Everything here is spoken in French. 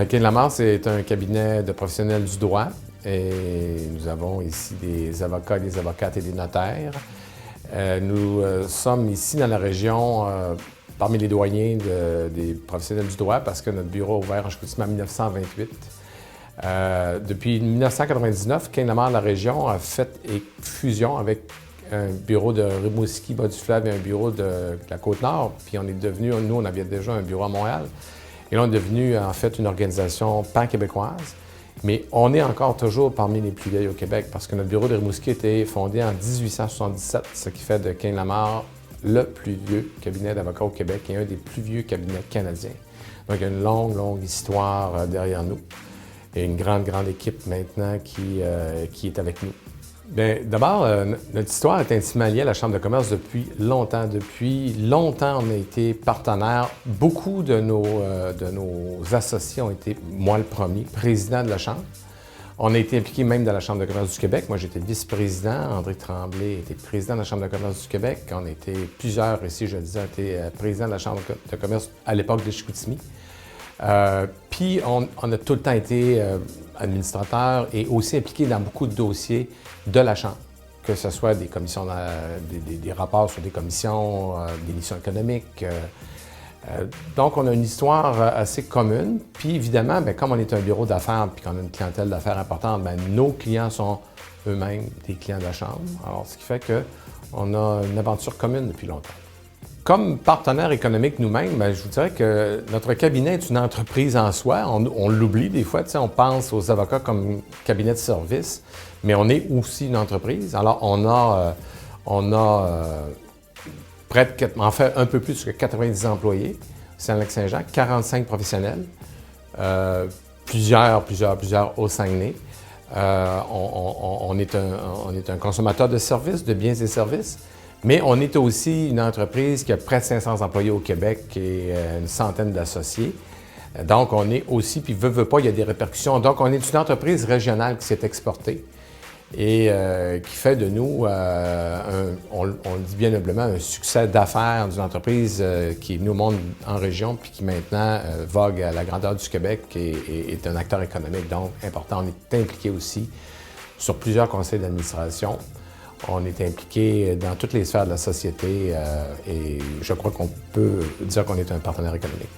Kayne Lamarre, c'est un cabinet de professionnels du droit et nous avons ici des avocats, des avocates et des notaires. Nous sommes ici dans la région parmi les doyens des professionnels du droit parce que notre bureau a ouvert en Chicoutimi en 1928. Depuis 1999, Kayne Lamarre de la région a fait fusion avec un bureau de Rimouski, Bas-du-Fleuve et un bureau de la Côte-Nord. Puis on est devenu, nous, on avait déjà un bureau à Montréal. Et là, on est devenu, en fait, une organisation pan-québécoise. Mais on est encore toujours parmi les plus vieilles au Québec parce que notre bureau de Rimouski a été fondé en 1877, ce qui fait de Kayne Lamarre le plus vieux cabinet d'avocats au Québec et un des plus vieux cabinets canadiens. Donc, il y a une longue, longue histoire derrière nous et une grande, grande équipe maintenant qui est avec nous. Bien, d'abord, notre histoire est intimement liée à la Chambre de commerce depuis longtemps. Depuis longtemps, on a été partenaires. Beaucoup de nos associés ont été, moi le premier, président de la Chambre. On a été impliqués même dans la Chambre de commerce du Québec. Moi, j'étais vice-président. André Tremblay était président de la Chambre de commerce du Québec. On a été plusieurs ici, je le disais, été président de la Chambre de commerce à l'époque de Chicoutimi. Puis, on a tout le temps été administrateur et aussi impliqué dans beaucoup de dossiers de la Chambre, que ce soit des commissions, des rapports sur des commissions, des missions économiques. Donc, on a une histoire assez commune. Puis, évidemment, bien, comme on est un bureau d'affaires puis qu'on a une clientèle d'affaires importante, bien, nos clients sont eux-mêmes des clients de la Chambre. Alors, ce qui fait qu'on a une aventure commune depuis longtemps. Comme partenaire économique nous-mêmes, bien, je vous dirais que notre cabinet est une entreprise en soi. On l'oublie des fois, on pense aux avocats comme cabinet de service, mais on est aussi une entreprise. Alors, on a en fait, un peu plus que 90 employés au Saguenay-Lac-Saint-Jean, 45 professionnels, plusieurs au Saguenay. On est un consommateur de services, de biens et services. Mais on est aussi une entreprise qui a près de 500 employés au Québec et une centaine d'associés. Donc, on est aussi, puis veut pas, il y a des répercussions. Donc, on est une entreprise régionale qui s'est exportée et qui fait de nous, on le dit bien humblement, un succès d'affaires d'une entreprise qui est venue au monde en région puis qui maintenant vogue à la grandeur du Québec et est un acteur économique donc important. On est impliqué aussi sur plusieurs conseils d'administration. On est impliqué dans toutes les sphères de la société et je crois qu'on peut dire qu'on est un partenaire économique.